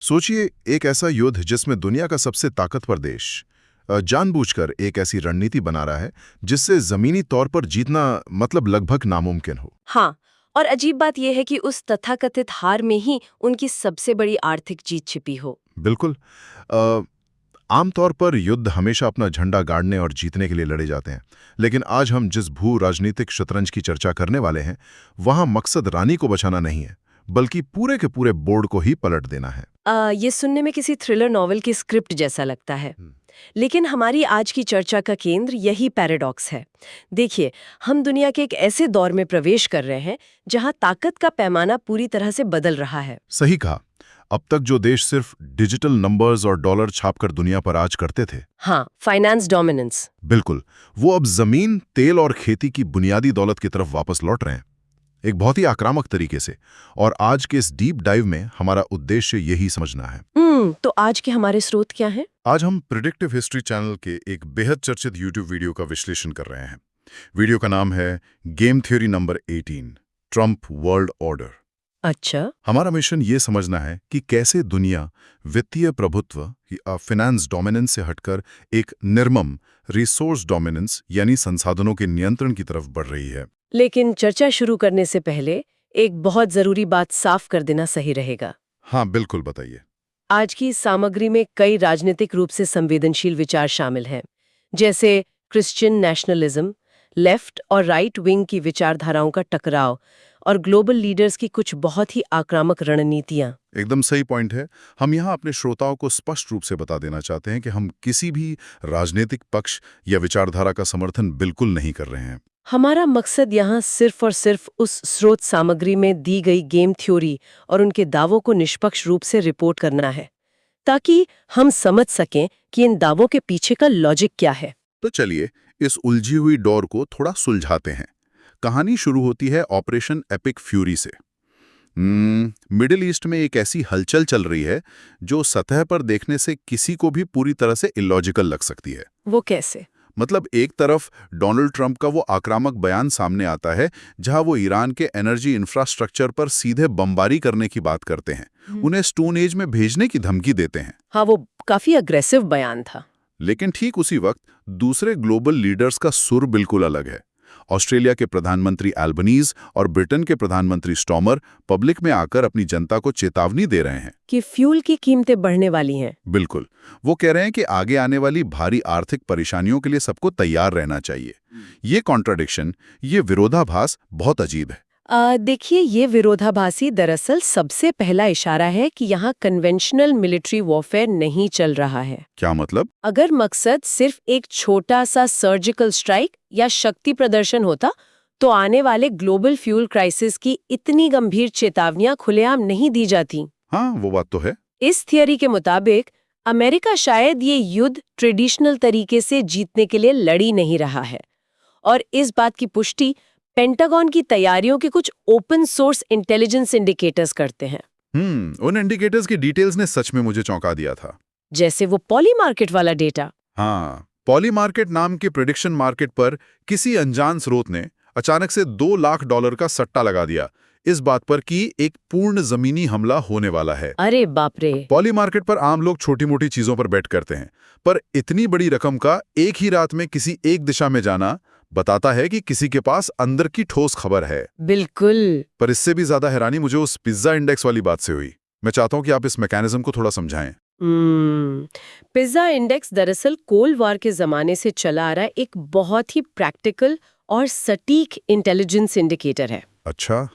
सोचिए, एक ऐसा युद्ध जिसमें दुनिया का सबसे ताकतवर देश जानबूझकर एक ऐसी रणनीति बना रहा है जिससे जमीनी तौर पर जीतना मतलब लगभग नामुमकिन हो। हाँ, और अजीब बात यह है कि उस तथाकथित हार में ही उनकी सबसे बड़ी आर्थिक जीत छिपी हो। बिल्कुल। अ, आमतौर पर युद्ध हमेशा अपना झंडा गाड़ने और जीतने के लिए लड़े जाते हैं, लेकिन आज हम जिस भू राजनीतिक शतरंज की चर्चा करने वाले हैं, वहां मकसद रानी को बचाना नहीं है, बल्कि पूरे के पूरे बोर्ड को ही पलट देना है। ये सुनने में किसी थ्रिलर नॉवेल की स्क्रिप्ट जैसा लगता है। लेकिन हमारी आज की चर्चा का केंद्र यही पैराडॉक्स है। देखिए, हम दुनिया के एक ऐसे दौर में प्रवेश कर रहे हैं जहां ताकत का पैमाना पूरी तरह से बदल रहा है। सही कहा। अब तक जो देश सिर्फ डिजिटल नंबर्स और डॉलर छापकर दुनिया पर राज करते थे, हाँ, फाइनेंस डोमिनेंस। बिल्कुल, वो अब जमीन, तेल और खेती की बुनियादी दौलत की तरफ वापस लौट रहे हैं, एक बहुत ही आक्रामक तरीके से। और आज के इस डीप डाइव में हमारा उद्देश्य यही समझना है। तो आज के हमारे स्रोत क्या हैं? आज हम प्रिडिक्टिव हिस्ट्री चैनल के एक बेहद चर्चित यूट्यूब वीडियो का विश्लेषण कर रहे हैं। वीडियो का नाम है game theory number 18, Trump world order. अच्छा। हमारा मिशन ये समझना है कि कैसे दुनिया वित्तीय प्रभुत्व या फाइनेंस डोमिनेंस से हटकर एक निर्मम रिसोर्स डोमिनेंस यानी संसाधनों के नियंत्रण की तरफ बढ़ रही है। लेकिन चर्चा शुरू करने से पहले एक बहुत जरूरी बात साफ कर देना सही रहेगा। हाँ बिल्कुल, बताइए। आज की इस सामग्री में कई राजनीतिक रूप से संवेदनशील विचार शामिल हैं, जैसे क्रिश्चियन नेशनलिज्म, लेफ्ट और राइट विंग की विचारधाराओं का टकराव और ग्लोबल लीडर्स की कुछ बहुत ही आक्रामक रणनीतियां। एकदम सही पॉइंट है। हम यहाँ अपने श्रोताओं को स्पष्ट रूप से बता देना चाहते हैं कि हम किसी भी राजनीतिक पक्ष या विचारधारा का समर्थन बिल्कुल नहीं कर रहे हैं। हमारा मकसद यहाँ सिर्फ और सिर्फ उस स्रोत सामग्री में दी गई गेम थ्योरी और उनके दावों को निष्पक्ष रूप से रिपोर्ट करना है, ताकि हम समझ सकें कि इन दावों के पीछे का लॉजिक क्या है। तो चलिए इस उलझी हुई डोर को थोड़ा सुलझाते हैं। कहानी शुरू होती है ऑपरेशन एपिक फ्यूरी से। मिडिल ईस्ट में एक ऐसी हलचल चल रही है जो सतह पर देखने से किसी को भी पूरी तरह से इलॉजिकल लग सकती है। वो कैसे? मतलब एक तरफ डोनाल्ड ट्रंप का वो आक्रामक बयान सामने आता है जहां वो ईरान के एनर्जी इंफ्रास्ट्रक्चर पर सीधे बमबारी करने की बात करते हैं, उन्हें स्टोन एज में भेजने की धमकी देते हैं। हाँ, वो काफी अग्रेसिव बयान था। लेकिन ठीक उसी वक्त दूसरे ग्लोबल लीडर्स का सुर बिल्कुल अलग है। ऑस्ट्रेलिया के प्रधानमंत्री एल्बनीज और ब्रिटेन के प्रधानमंत्री स्टॉमर पब्लिक में आकर अपनी जनता को चेतावनी दे रहे हैं कि फ्यूल की कीमतें बढ़ने वाली हैं। बिल्कुल, वो कह रहे हैं कि आगे आने वाली भारी आर्थिक परेशानियों के लिए सबको तैयार रहना चाहिए। ये कॉन्ट्राडिक्शन, ये विरोधाभास बहुत अजीब है। देखिए, ये विरोधाभासी दरअसल सबसे पहला इशारा है कि यहाँ कन्वेंशनल मिलिट्री वॉरफेयर नहीं चल रहा है। क्या मतलब? अगर मकसद सिर्फ एक छोटा सा सर्जिकल स्ट्राइक या शक्ति प्रदर्शन होता, तो आने वाले ग्लोबल फ्यूल क्राइसिस की इतनी गंभीर चेतावनियां खुलेआम नहीं दी जाती। हाँ, वो बात तो है। इस थियरी के मुताबिक अमेरिका शायद ये युद्ध ट्रेडिशनल तरीके से जीतने के लिए लड़ी नहीं रहा है, और इस बात की पुष्टि पेंटागन की तैयारियों के कुछ ओपन सोर्स इंटेलिजेंस इंडिकेटर्स करते हैं। उन इंडिकेटर्स की डिटेल्स ने सच में मुझे चौंका दिया था। जैसे वो पॉली मार्केट वाला डेटा। हाँ, पॉली मार्केट नाम के प्रेडिक्शन मार्केट पर किसी अनजान स्रोत ने अचानक से $2 लाख का सट्टा लगा दिया इस बात पर कि एक पूर्ण जमीनी हमला होने वाला है। अरे बाप रे! पॉली मार्केट पर आम लोग छोटी मोटी चीजों पर बेट करते हैं, पर इतनी बड़ी रकम का एक ही रात में किसी एक दिशा में जाना बताता है कि किसी के पास अंदर की ठोस खबर है। बिल्कुल। पर इससे भी ज्यादा हैरानी मुझे उस पिज्जा इंडेक्स वाली बात से हुई। मैं चाहता हूं कि आप इस मैकेनिज्म को थोड़ा समझाएं। पिज्जा इंडेक्स दरअसल कोल्ड वॉर के जमाने से चला आ रहा एक बहुत ही प्रैक्टिकल और सटीक इंटेलिजेंस इंडिकेटर है। अच्छा।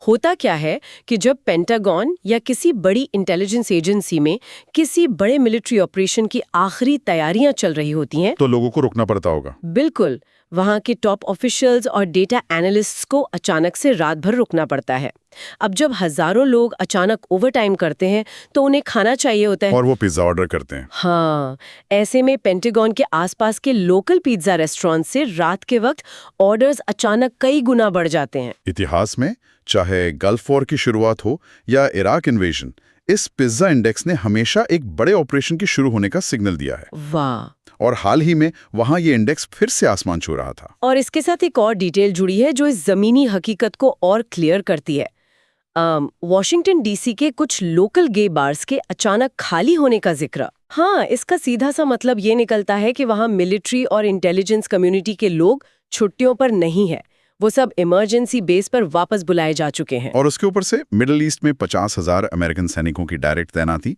होता क्या है कि जब पेंटागन या किसी बड़ी इंटेलिजेंस एजेंसी में किसी बड़े मिलिट्री ऑपरेशन की आखिरी तैयारियां चल रही होती हैं, तो लोगों को रुकना पड़ता होगा। बिल्कुल, वहां के टॉप ऑफिशियल्स और डेटा एनालिस्ट्स को अचानक से रात भर रुकना पड़ता है। अब जब हजारों लोग अचानक ओवरटाइम करते हैं तो उन्हें खाना चाहिए होता है, और वो पिज्जा ऑर्डर करते हैं। हाँ, ऐसे में पेंटागन के आसपास के लोकल पिज्जा रेस्टोरेंट से रात के वक्त ऑर्डर्स अचानक कई गुना बढ़ जाते हैं। इतिहास में चाहे गल्फ वॉर की शुरुआत हो या इराक इन्वेजन, इस पिज्जा इंडेक्स ने हमेशा एक बड़े ऑपरेशन के शुरू होने का सिग्नल दिया है। वाह! और हाल ही में वहां ये इंडेक्स फिर से आसमान छू रहा था। और इसके साथ एक और डिटेल जुड़ी है जो इस जमीनी हकीकत को और क्लियर करती है। वॉशिंगटन डीसी के कुछ लोकल गे बार्स के अचानक खाली होने का जिक्र। हाँ, इसका सीधा सा मतलब ये निकलता है कि वहाँ मिलिट्री और इंटेलिजेंस कम्युनिटी के लोग छुट्टियों पर नहीं है, वो सब इमरजेंसी बेस पर वापस बुलाए जा चुके हैं। और उसके ऊपर से मिडिल ईस्ट में 50,000 अमेरिकन सैनिकों की डायरेक्ट तैनाती।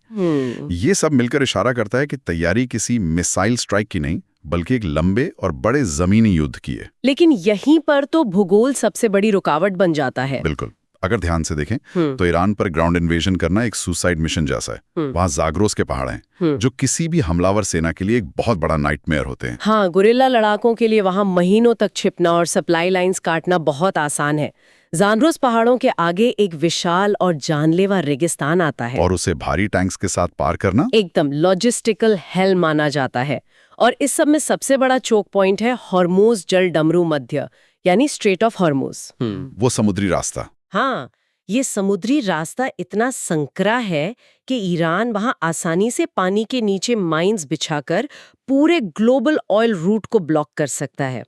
ये सब मिलकर इशारा करता है कि तैयारी किसी मिसाइल स्ट्राइक की नहीं, बल्कि एक लंबे और बड़े जमीनी युद्ध की है। लेकिन यहीं पर तो भूगोल सबसे बड़ी रुकावट बन जाता है। बिल्कुल। अगर ध्यान से देखें तो ईरान पर ग्राउंड इन्वेजन करना एक सुसाइड मिशन जैसा है। वहाँ जाग्रोस के पहाड़ हैं जो किसी भी हमलावर सेना के लिए एक बहुत बड़ा नाइटमेयर होते हैं। हाँ, गुरिल्ला लड़ाकों के लिए वहाँ महीनों तक छिपना और सप्लाई लाइंस काटना बहुत आसान है। जाग्रोस पहाड़ों के आगे एक विशाल और जानलेवा रेगिस्तान आता है और उसे भारी टैंक्स के साथ पार करना एकदम लॉजिस्टिकल हेल माना जाता है। और इस सब में सबसे बड़ा चोक पॉइंट है हॉर्मोज जल डमरू मध्य, यानी स्ट्रेट ऑफ हॉर्मोज। वो समुद्री रास्ता। हाँ, ये समुद्री रास्ता इतना संकरा है कि ईरान वहां आसानी से पानी के नीचे माइंस बिछाकर पूरे ग्लोबल ऑयल रूट को ब्लॉक कर सकता है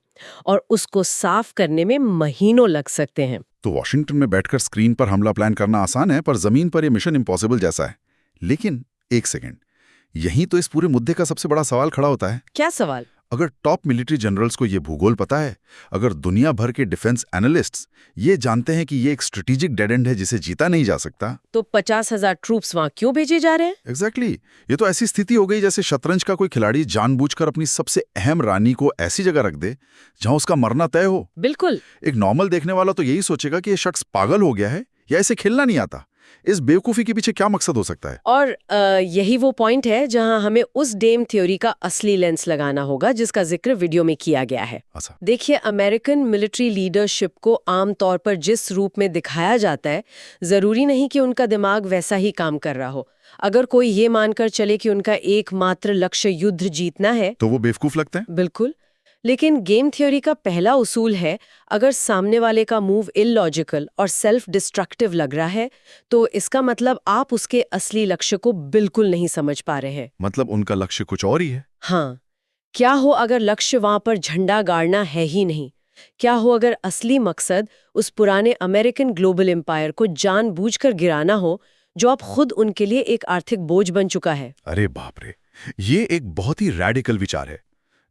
और उसको साफ करने में महीनों लग सकते हैं। तो वॉशिंगटन में बैठकर स्क्रीन पर हमला प्लान करना आसान है, पर जमीन पर यह मिशन इम्पॉसिबल जैसा है। लेकिन एक सेकेंड, यही तो इस पूरे मुद्दे का सबसे बड़ा सवाल खड़ा होता है। क्या सवाल? अगर टॉप मिलिट्री जनरल्स को ये भूगोल पता है, अगर दुनिया भर के डिफेंस एनालिस्ट्स ये जानते हैं कि ये एक स्ट्रेटेजिक डेड एंड है जिसे जीता नहीं जा सकता, तो 50,000 ट्रूप्स वहां क्यों भेजे जा रहे हैं? एग्जैक्टली ये तो ऐसी स्थिति हो गई जैसे शतरंज का कोई खिलाड़ी जानबूझकर अपनी सबसे अहम रानी को ऐसी जगह रख दे जहां उसका मरना तय हो। बिल्कुल। एक नॉर्मल देखने वाला तो यही सोचेगा कि ये शख्स पागल हो गया है या इसे खेलना नहीं आता। इस बेवकूफी के पीछे क्या मकसद हो सकता है? और यही वो पॉइंट है जहां हमें उस डेम थ्योरी का असली लेंस लगाना होगा जिसका जिक्र वीडियो में किया गया है। अच्छा। देखिए, अमेरिकन मिलिट्री लीडरशिप को आमतौर पर जिस रूप में दिखाया जाता है, जरूरी नहीं कि उनका दिमाग वैसा ही काम कर रहा हो। अगर कोई ये मानकर चले कि उनका एकमात्र लक्ष्य युद्ध जीतना है, तो वो बेवकूफ लगता है। बिल्कुल। लेकिन गेम थ्योरी का पहला उसूल है, अगर सामने वाले का मूव इलॉजिकल और सेल्फ डिस्ट्रक्टिव लग रहा है, तो इसका मतलब आप उसके असली लक्ष्य को बिल्कुल नहीं समझ पा रहे हैं। मतलब उनका लक्ष्य कुछ और ही है। हाँ, क्या हो अगर लक्ष्य वहां पर झंडा गाड़ना है ही नहीं? क्या हो अगर असली मकसद उस पुराने अमेरिकन ग्लोबल एम्पायर को जानबूझकर गिराना हो, जो अब खुद उनके लिए एक आर्थिक बोझ बन चुका है? अरे बाप रे, ये एक बहुत ही रैडिकल विचार है।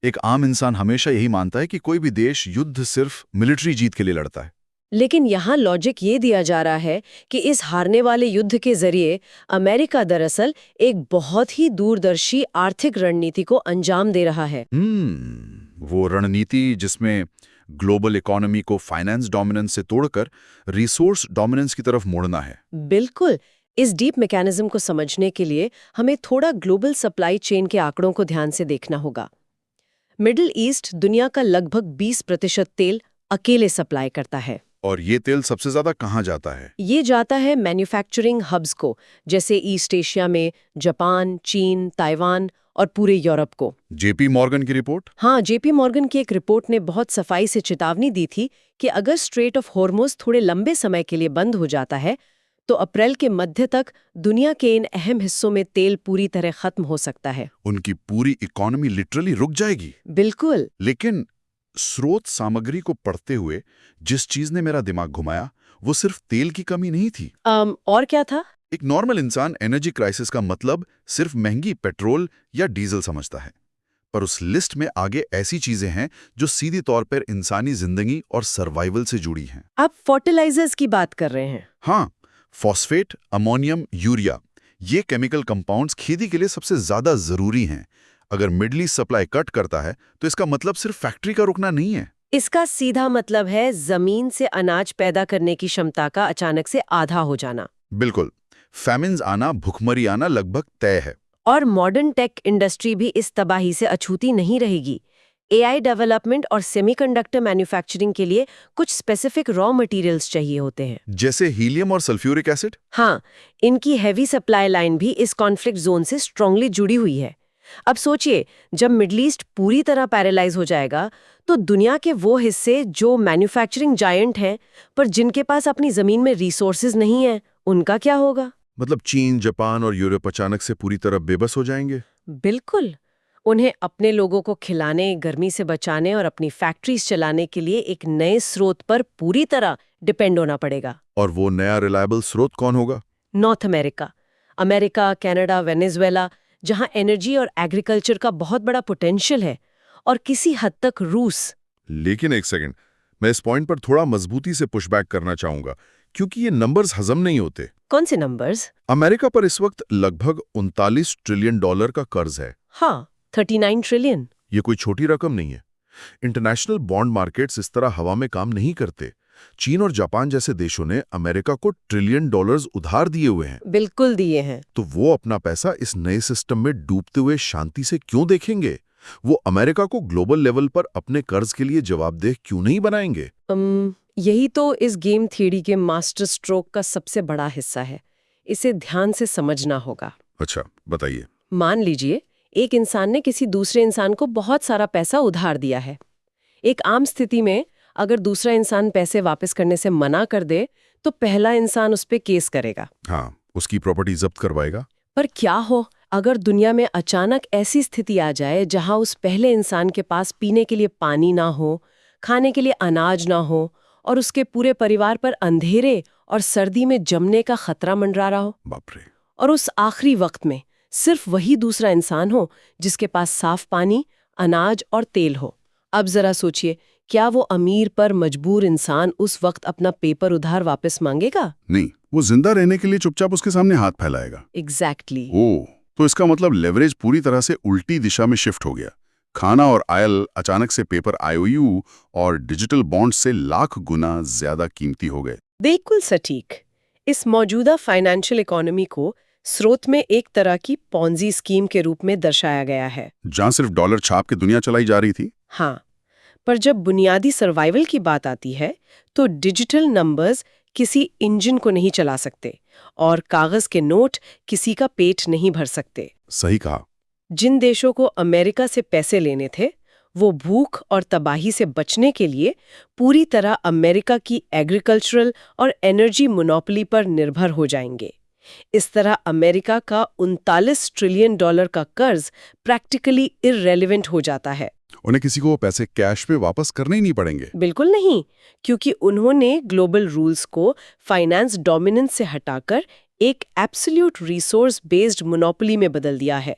एक आम इंसान हमेशा यही मानता है कि कोई भी देश युद्ध सिर्फ मिलिट्री जीत के लिए लड़ता है। लेकिन यहाँ लॉजिक ये दिया जा रहा है कि इस हारने वाले युद्ध के जरिए अमेरिका दरअसल एक बहुत ही दूरदर्शी आर्थिक रणनीति को अंजाम दे रहा है। वो रणनीति जिसमें ग्लोबल इकोनॉमी को फाइनेंस डोमिनेंस से तोड़कर रिसोर्स डोमिनेंस की तरफ मोड़ना है। बिल्कुल। इस डीप मैकेनिज्म को समझने के लिए हमें थोड़ा ग्लोबल सप्लाई चेन के आंकड़ों को ध्यान से देखना होगा। मिडिल ईस्ट दुनिया का लगभग 20% तेल अकेले सप्लाई करता है। और ये तेल सबसे ज्यादा कहाँ जाता है? ये जाता है मैन्युफैक्चरिंग हब्स को, जैसे ईस्ट एशिया में जापान, चीन, ताइवान और पूरे यूरोप को। जेपी मॉर्गन की रिपोर्ट? हाँ, जेपी मॉर्गन की एक रिपोर्ट ने बहुत सफाई से चेतावनी दी थी कि अगर स्ट्रेट ऑफ हॉर्मुज़ थोड़े लंबे समय के लिए बंद हो जाता है, तो अप्रैल के मध्य तक दुनिया के इन अहम हिस्सों में तेल पूरी तरह खत्म हो सकता है। उनकी पूरी इकोनॉमी लिटरली रुक जाएगी। बिल्कुल। लेकिन स्रोत सामग्री को पढ़ते हुए जिस चीज ने मेरा दिमाग घुमाया वो सिर्फ तेल की कमी नहीं थी। और क्या था? एक नॉर्मल इंसान एनर्जी क्राइसिस का मतलब सिर्फ महंगी पेट्रोल या डीजल समझता है, पर उस लिस्ट में आगे ऐसी चीजें हैं जो सीधी तौर पर इंसानी जिंदगी और सर्वाइवल से जुड़ी हैं। आप फर्टिलाइजर्स की बात कर रहे हैं? हाँ, फॉस्फेट, अमोनियम, यूरिया, ये केमिकल कंपाउंड्स खेती के लिए सबसे ज्यादा जरूरी हैं। अगर मिडल ईस्ट सप्लाई कट करता है तो इसका मतलब सिर्फ फैक्ट्री का रुकना नहीं है। इसका सीधा मतलब है जमीन से अनाज पैदा करने की क्षमता का अचानक से आधा हो जाना। बिल्कुल। फैमिन्स आना, भुखमरी आना लगभग तय है। और मॉडर्न टेक इंडस्ट्री भी इस तबाही से अछूती नहीं रहेगी। एआई डेवलपमेंट और सेमीकंडक्टर मैन्युफैक्चरिंग के लिए कुछ स्पेसिफिक रॉ मटेरियल्स चाहिए होते हैं, जैसे हीलियम और सल्फ्यूरिक एसिड। हाँ, इनकी हैवी सप्लाई लाइन भी इस कॉन्फ्लिक्ट जोन से स्ट्रांगली जुड़ी हुई है। अब सोचिए, जब मिडल ईस्ट पूरी तरह पैरालाइज हो जाएगा, तो दुनिया के वो हिस्से जो मैन्युफैक्चरिंग जायंट हैं पर जिनके पास अपनी जमीन में रिसोर्सेज नहीं है, उनका क्या होगा? मतलब चीन, जापान और यूरोप अचानक से पूरी तरह बेबस हो जाएंगे। बिल्कुल। उन्हें अपने लोगों को खिलाने, गर्मी से बचाने और अपनी फैक्ट्रीज चलाने के लिए एक नए स्रोत पर पूरी तरह डिपेंड होना पड़ेगा। और वो नया रिलायबल स्रोत कौन होगा? North America, America, Canada, Venezuela, जहां एनर्जी और एग्रीकल्चर का बहुत बड़ा पोटेंशियल है, और किसी हद तक रूस। लेकिन एक सेकंड, मैं इस पॉइंट पर थोड़ा मजबूती से पुशबैक करना चाहूंगा, क्योंकि ये नंबर्स हजम नहीं होते। कौन से नंबर्स? अमेरिका पर इस वक्त लगभग 39 ट्रिलियन डॉलर का कर्ज है। हाँ, 39 ट्रिलियन। ये कोई छोटी रकम नहीं है। इंटरनेशनल बॉन्ड मार्केट्स इस तरह हवा में काम नहीं करते। चीन और जापान जैसे देशों ने अमेरिका को ट्रिलियन डॉलर्स उधार दिए हुए हैं। बिल्कुल दिए हैं। तो वो अपना पैसा इस नए सिस्टम में डूबते हुए शांति से क्यों देखेंगे? वो अमेरिका को ग्लोबल लेवल पर अपने कर्ज के लिए जवाबदेह क्यों नहीं बनाएंगे? यही तो इस गेम थ्योरी के मास्टर स्ट्रोक का सबसे बड़ा हिस्सा है। इसे ध्यान से समझना होगा। अच्छा, बताइए। मान लीजिए एक इंसान ने किसी दूसरे इंसान को बहुत सारा पैसा उधार दिया है। एक आम स्थिति में अगर दूसरा इंसान पैसे वापस करने से मना कर दे तो पहला इंसान उस पे केस करेगा। हाँ, उसकी प्रॉपर्टी जब्त करवाएगा। पर क्या हो अगर दुनिया में अचानक ऐसी स्थिति आ जाए जहां उस पहले इंसान के पास पीने के लिए पानी ना हो, खाने के लिए अनाज ना हो, और उसके पूरे परिवार पर अंधेरे और सर्दी में जमने का खतरा मंडरा रहा हो? बाप रे। और उस आखिरी वक्त में सिर्फ वही दूसरा इंसान हो जिसके पास साफ पानी, अनाज और तेल हो। अब जरा सोचिए, क्या वो अमीर पर मजबूर इंसान उस वक्त अपना पेपर उधार वापस मांगेगा? नहीं, वो जिंदा रहने के लिए चुपचाप उसके सामने हाथ फैलाएगा। एग्जैक्टली। ओह, तो इसका मतलब लेवरेज पूरी तरह से उल्टी दिशा में शिफ्ट हो गया। खाना और आयल अचानक से पेपर आईओयू और डिजिटल बॉन्ड से लाख गुना ज्यादा कीमती हो गए। बिल्कुल सटीक। इस मौजूदा फाइनेंशियल इकोनॉमी को स्रोत में एक तरह की पॉन्जी स्कीम के रूप में दर्शाया गया है, जहां सिर्फ डॉलर छाप के दुनिया चलाई जा रही थी। हाँ, पर जब बुनियादी सर्वाइवल की बात आती है तो डिजिटल नंबर्स किसी इंजन को नहीं चला सकते और कागज के नोट किसी का पेट नहीं भर सकते। सही कहा। जिन देशों को अमेरिका से पैसे लेने थे वो भूख और तबाही से बचने के लिए पूरी तरह अमेरिका की एग्रीकल्चरल और एनर्जी मोनोपोली पर निर्भर हो जाएंगे। इस तरह अमेरिका का 39 ट्रिलियन डॉलर का कर्ज प्रैक्टिकली इररेलेवेंट हो जाता है। उन्हें किसी को वो पैसे कैश में वापस करने ही नहीं पड़ेंगे। बिल्कुल नहीं, क्योंकि उन्होंने ग्लोबल रूल्स को फाइनेंस डोमिनेंस से हटाकर एक एब्सोल्यूट रिसोर्स बेस्ड मोनोपोली में बदल दिया है।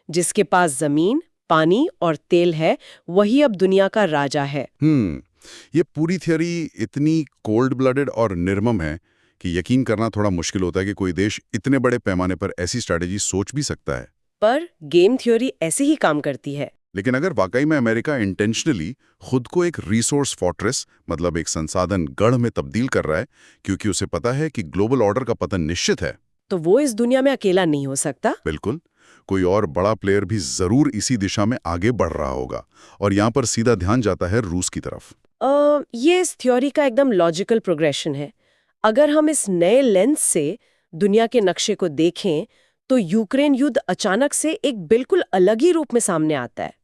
जिसके पास जमीन, पानी और तेल है वही अब दुनिया का राजा है। ये पूरी थ्योरी इतनी कोल्ड ब्लडेड और निर्मम है कि यकीन करना थोड़ा मुश्किल होता है कि कोई देश इतने बड़े पैमाने पर ऐसी स्ट्रैटेजी सोच भी सकता है। पर गेम थ्योरी ऐसे ही काम करती है। लेकिन अगर वाकई में अमेरिका इंटेंशनली खुद को एक रिसोर्स फोर्ट्रेस, मतलब एक संसाधन गढ़ में तब्दील कर रहा है क्योंकि उसे पता है कि ग्लोबल ऑर्डर का पतन निश्चित है, तो वो इस दुनिया में अकेला नहीं हो सकता। बिल्कुल, कोई और बड़ा प्लेयर भी जरूर इसी दिशा में आगे बढ़ रहा होगा। और यहाँ पर सीधा ध्यान जाता है रूस की तरफ। ये इस थ्योरी का एकदम लॉजिकल प्रोग्रेशन है। अगर हम इस नए लेंस से दुनिया के नक्शे को देखें तो यूक्रेन युद्ध अचानक से एक बिल्कुल अलग ही रूप में सामने आता है।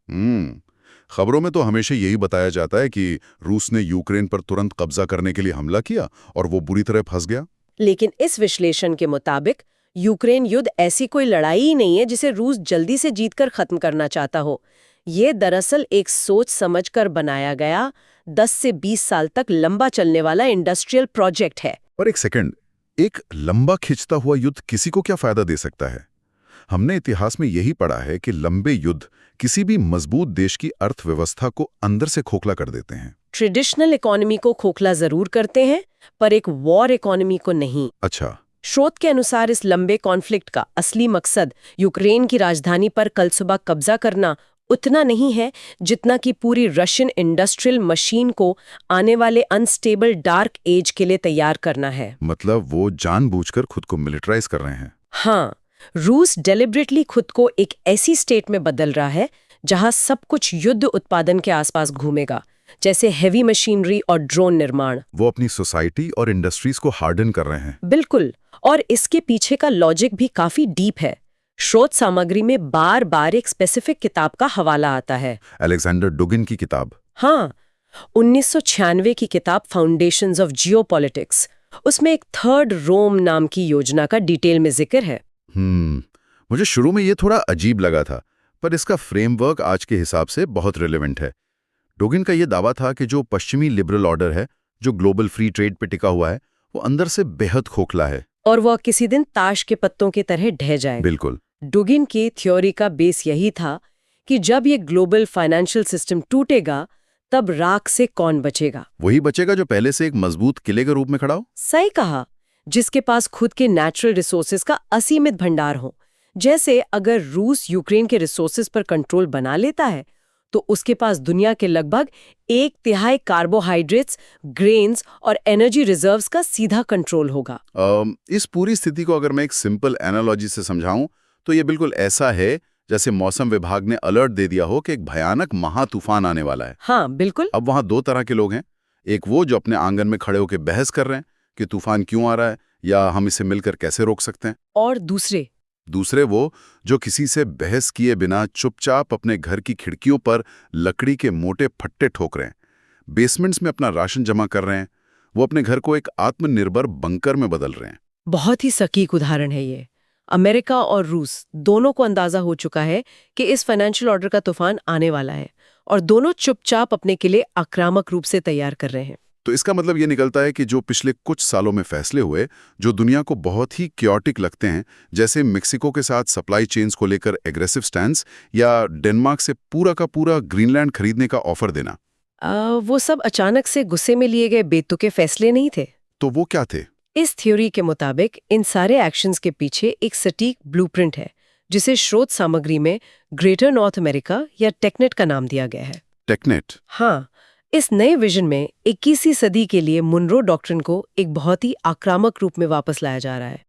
खबरों में तो हमेशा यही बताया जाता है कि रूस ने यूक्रेन पर तुरंत कब्जा करने के लिए हमला किया और वो बुरी तरह फंस गया। लेकिन इस विश्लेषण के मुताबिक यूक्रेन युद्ध ऐसी कोई लड़ाई ही नहीं है जिसे रूस जल्दी से जीतकर खत्म करना चाहता हो। ये दरअसल एक सोच समझकर बनाया गया 10 से 20 साल तक लंबा चलने वाला इंडस्ट्रियल प्रोजेक्ट है। और एक सेकंड, एक लंबा खिंचता हुआ युद्ध किसी को क्या फायदा दे सकता है? हमने इतिहास में यही पढ़ा है कि लंबे युद्ध किसी भी मजबूत देश की अर्थव्यवस्था को अंदर से खोखला कर देते हैं। ट्रेडिशनल इकोनॉमी को खोखला जरूर करते हैं, पर एक वॉर इकोनॉमी को नहीं। अच्छा। स्रोत के अनुसार इस लंबे कॉन्फ्लिक्ट का असली मकसद यूक्रेन की राजधानी पर कल सुबह कब्जा करना उतना नहीं है जितना कि पूरी रशियन इंडस्ट्रियल मशीन को आने वाले अनस्टेबल डार्क एज के लिए तैयार करना है। मतलब वो जानबूझकर खुद को मिलिटराइज कर रहे हैं। हाँ, रूस डेलिब्रेटली खुद को एक ऐसी स्टेट में बदल रहा है जहां सब कुछ युद्ध उत्पादन के आसपास घूमेगा, जैसे हेवी मशीनरी और ड्रोन निर्माण। वो अपनी सोसाइटी और इंडस्ट्रीज को हार्डन कर रहे हैं। बिल्कुल, और इसके पीछे का लॉजिक भी काफी डीप है। स्रोत सामग्री में बार बार एक स्पेसिफिक किताब का हवाला आता है, अलेक्जेंडर डुगिन की किताब। हाँ, 1996 की किताब फाउंडेशंस ऑफ जियोपॉलिटिक्स। उसमें एक थर्ड रोम नाम की योजना का डिटेल में जिक्र है। मुझे शुरू में ये थोड़ा अजीब लगा था, पर इसका फ्रेमवर्क आज के हिसाब से बहुत रिलेवेंट है। डोगिन का ये दावा था कि जो पश्चिमी लिबरल ऑर्डर है, जो ग्लोबल फ्री ट्रेड पे टिका हुआ है, वो अंदर से बेहद खोखला है। और वह किसी दिन ताश के पत्तों की तरह ढह जाएगा। बिल्कुल। डुगिन की थ्योरी का बेस यही था कि जब ये ग्लोबल फाइनेंशियल सिस्टम टूटेगा तब राख से कौन बचेगा? वही बचेगा जो पहले से एक मजबूत किले के रूप में खड़ा हो। सही कहा, जिसके पास खुद के नेचुरल रिसोर्सेज का असीमित भंडार हो। जैसे अगर रूस यूक्रेन के रिसोर्सेज पर कंट्रोल बना लेता है तो उसके पास दुनिया के लगभग 1/3 कार्बोहाइड्रेट्स, ग्रेन्स और एनर्जी रिजर्व्स का सीधा कंट्रोल होगा। इस पूरी स्थिति को अगर मैं एक सिंपल एनालॉजी से समझाऊं तो ये बिल्कुल ऐसा है जैसे मौसम विभाग ने अलर्ट दे दिया हो कि एक भयानक महातूफान आने वाला है। हाँ बिल्कुल। अब वहां दो तरह के लोग हैं, एक वो जो अपने आंगन में खड़े होकर बहस कर रहे हैं कि तूफान क्यों आ रहा है या हम इसे मिलकर कैसे रोक सकते हैं, और दूसरे वो जो किसी से बहस किए बिना चुपचाप अपने घर की खिड़कियों पर लकड़ी के मोटे फट्टे ठोक रहे हैं, बेसमेंट्स में अपना राशन जमा कर रहे हैं, वो अपने घर को एक आत्मनिर्भर बंकर में बदल रहे हैं। बहुत ही सटीक उदाहरण है ये। अमेरिका और रूस दोनों को अंदाजा हो चुका है कि इस फाइनेंशियल ऑर्डर का तूफान आने वाला है और दोनों चुपचाप अपने के लिए आक्रामक रूप से तैयार कर रहे हैं। तो इसका मतलब ये निकलता है कि जो पिछले कुछ सालों में फैसले हुए जो दुनिया को बहुत ही क्योटिक लगते हैं, जैसे मेक्सिको के साथ सप्लाई चेन्स को लेकर एग्रेसिव स्टैंड्स या डेनमार्क से पूरा का पूरा ग्रीनलैंड खरीदने का ऑफर देना, वो सब अचानक से गुस्से में लिए गए बेतुके फैसले नहीं थे। तो वो क्या थे? इस थ्योरी के मुताबिक इन सारे एक्शंस के पीछे एक सटीक ब्लूप्रिंट है जिसे स्रोत सामग्री में ग्रेटर नॉर्थ अमेरिका या टेकनेट का नाम दिया गया है। टेकनेट? हाँ, इस नए विजन में 21वीं सदी के लिए मुनरो डॉक्ट्रिन को एक बहुत ही आक्रामक रूप में वापस लाया जा रहा है।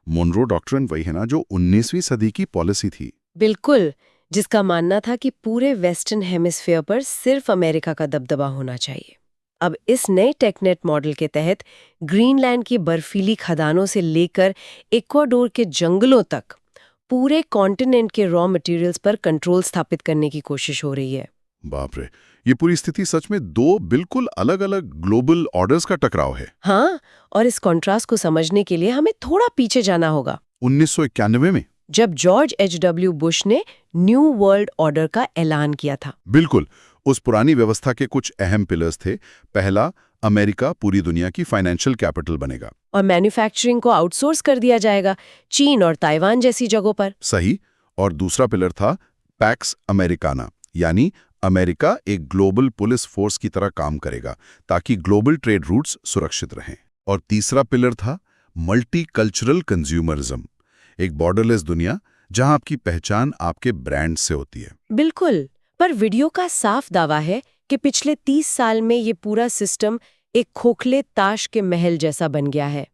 मुनरो डॉक्ट्रिन वही है ना जो 19वीं सदी की पॉलिसी थी? बिल्कुल, जिसका मानना था कि पूरे वेस्टर्न हेमिस्फीयर पर सिर्फ अमेरिका का दबदबा होना चाहिए। अब इस नए टेकनेट मॉडल के तहत ग्रीनलैंड की बर्फीली खदानों से लेकर इक्वाडोर के जंगलों तक पूरे कॉन्टिनेंट के रॉ मटेरियल्स पर कंट्रोल स्थापित करने की कोशिश हो रही है। बाप रे, ये पूरी स्थिति सच में दो बिल्कुल अलग-अलग ग्लोबल ऑर्डर्स का टकराव है। हाँ, और इस कॉन्ट्रास्ट को समझने के लिए हमें थोड़ा पीछे जाना होगा। 1991 में जब जॉर्ज H.W. बुश ने न्यू वर्ल्ड ऑर्डर का ऐलान किया था। बिल्कुल, उस पुरानी व्यवस्था के कुछ अहम पिलर्स थे। पहला, अमेरिका पूरी दुनिया की फाइनेंशियल कैपिटल बनेगा और मैन्युफैक्चरिंग को आउटसोर्स कर दिया जाएगा चीन और ताइवान जैसी जगहों पर। सही। और दूसरा पिलर था पैक्स अमेरिकाना, यानी अमेरिका एक ग्लोबल पुलिस फोर्स की तरह काम करेगा ताकि ग्लोबल ट्रेड रूट्स सुरक्षित रहें। और तीसरा पिलर था मल्टीकल्चरल कंज्यूमरिज्म, एक बॉर्डरलेस दुनिया जहां आपकी पहचान आपके ब्रांड से होती है। बिल्कुल, पर वीडियो का साफ दावा है कि पिछले 30 साल में ये पूरा सिस्टम एक खोखले ताश के महल जैसा बन गया है।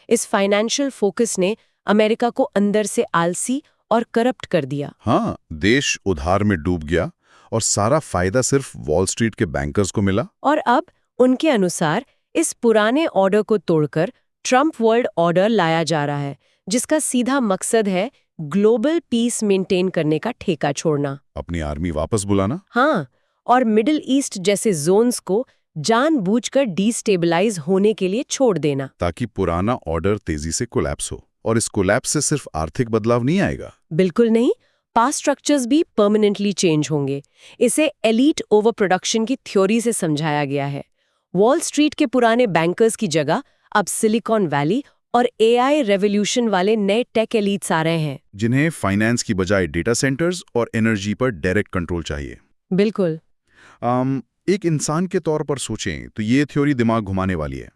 इस फाइनेंशियल फोकस ने अमेरिका को अंदर से आलसी और करप्ट कर दिया। हाँ, देश उधार में डूब गया और सारा फायदा सिर्फ वॉल स्ट्रीट के बैंकर्स को मिला। और अब उनके अनुसार इस पुराने ऑर्डर को तोड़कर ट्रम्प वर्ल्ड ऑर्डर लाया जा रहा है, जिसका सीधा मकसद है ग्लोबल पीस मेंटेन करने का ठेका छोड़ना, अपनी आर्मी वापस बुलाना। हाँ, और मिडिल ईस्ट जैसे जोन्स को जानबूझकर डिस्टेबलाइज होने के लिए छोड़ देना, ताकि पुराना ऑर्डर तेजी से कोलैप्स हो। और इस कोलैप्स से सिर्फ आर्थिक बदलाव नहीं आएगा। बिल्कुल नहीं, पास्ट स्ट्रक्चर्स भी परमानेंटली चेंज होंगे। इसे एलीट ओवर प्रोडक्शन की थ्योरी से समझाया गया है। वॉल स्ट्रीट के पुराने बैंकर्स की जगह अब सिलिकॉन वैली और AI रेवोल्यूशन वाले नए टेक एलीट्स आ रहे हैं, जिन्हें फाइनेंस की बजाय डेटा सेंटर्स और एनर्जी पर डायरेक्ट कंट्रोल चाहिए। बिल्कुल। एक इंसान के तौर पर सोचें तो ये थ्योरी दिमाग घुमाने वाली है।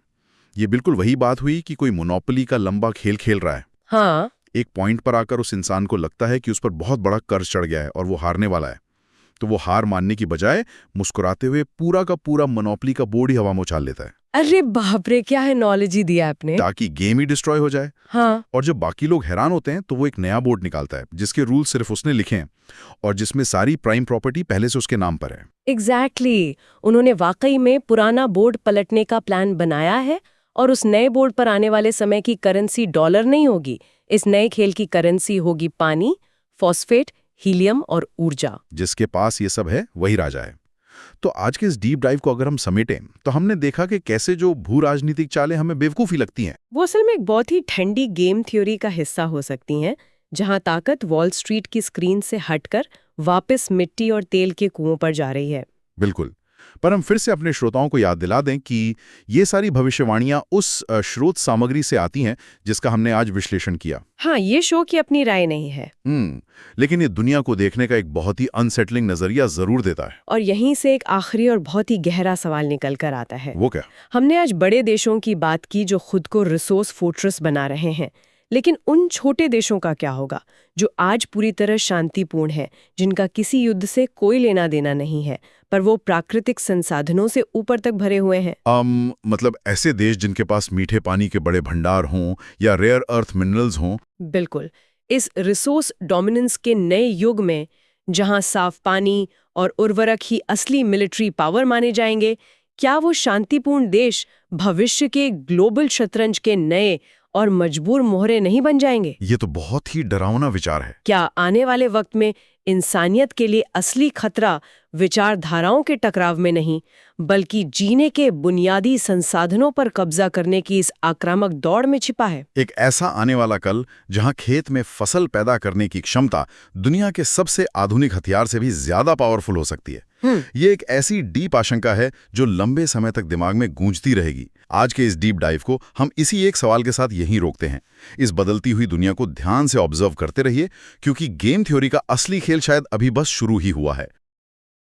ये बिल्कुल वही बात हुई कि कोई मोनोपोली का लंबा खेल खेल रहा है। हाँ, एक पॉइंट पर आकर उस इंसान को लगता है कि उस पर बहुत बड़ा कर्ज चढ़ गया है और वो हारने वाला है। तो वो हार मानने की बजाय मुस्कुराते हुए पूरा का पूरा मोनोपोली का बोर्ड ही हवा में उछाल लेता है। अरे बाप रे, क्या एनालॉजी दिया आपने। ताकि गेम ही डिस्ट्रॉय हो जाए। हाँ, और जब बाकी लोग हैरान होते हैं तो वो एक नया बोर्ड निकालता है जिसके रूल सिर्फ उसने लिखे हैं और जिसमें सारी प्राइम प्रॉपर्टी पहले से उसके नाम पर है। एग्जैक्टली। उन्होंने वाकई में पुराना बोर्ड पलटने का प्लान बनाया है और उस नए बोर्ड पर आने वाले समय की करेंसी डॉलर नहीं होगी। इस नए खेल की करेंसी होगी पानी, फॉस्फेट, हीलियम और ऊर्जा। जिसके पास ये सब है वही राजा है। तो आज के इस डीप डाइव को अगर हम समेटें तो हमने देखा कि कैसे जो भू राजनीतिक चालें हमें बेवकूफ़ी लगती हैं, वो असल में एक बहुत ही ठंडी गेम थ्योरी का हिस्सा हो सकती हैं, जहां ताकत वॉल स्ट्रीट की स्क्रीन से हटकर वापस मिट्टी और तेल के कुओं पर जा रही है। बिल्कुल, पर हम फिर से अपने श्रोताओं को याद दिला दें कि ये सारी भविष्यवाणियां उस स्रोत सामग्री से आती हैं जिसका हमने आज विश्लेषण किया। हाँ, ये शो की अपनी राय नहीं है। लेकिन ये दुनिया को देखने का एक बहुत ही अनसेटलिंग नजरिया जरूर देता है। और यहीं से एक आखिरी और बहुत ही गहरा सवाल निकल कर आता है। वो क्या? हमने आज बड़े देशों की बात की जो खुद को रिसोर्स फोर्ट्रेस बना रहे हैं, लेकिन उन छोटे देशों का क्या होगा जो आज पूरी तरह शांतिपूर्ण है, जिनका किसी युद्ध से कोई लेना देना नहीं है, पर वो प्राकृतिक संसाधनों से ऊपर तक भरे हुए हैं? मतलब ऐसे देश जिनके पास मीठे पानी के बड़े भंडार हों या रेयर अर्थ मिनरल्स हों। बिल्कुल। इस रिसोर्स डोमिनेंस के नए युग में, जहां साफ पानी और उर्वरक ही असली मिलिट्री पावर माने जाएंगे, क्या वो शांतिपूर्ण देश भविष्य के ग्लोबल शतरंज के नए और मजबूर मोहरे नहीं बन जाएंगे? ये तो बहुत ही डरावना विचार है। क्या आने वाले वक्त में इंसानियत के लिए असली खतरा विचारधाराओं के टकराव में नहीं, बल्कि जीने के बुनियादी संसाधनों पर कब्जा करने की इस आक्रामक दौड़ में छिपा है? एक ऐसा आने वाला कल जहां खेत में फसल पैदा करने की क्षमता दुनिया के सबसे आधुनिक हथियार से भी ज्यादा पावरफुल हो सकती है। ये एक ऐसी डीप आशंका है जो लंबे समय तक दिमाग में गूंजती रहेगी। आज के इस डीप डाइव को हम इसी एक सवाल के साथ यहीं रोकते हैं। इस बदलती हुई दुनिया को ध्यान से ऑब्जर्व करते रहिए, क्योंकि गेम थ्योरी का असली खेल शायद अभी बस शुरू ही हुआ है।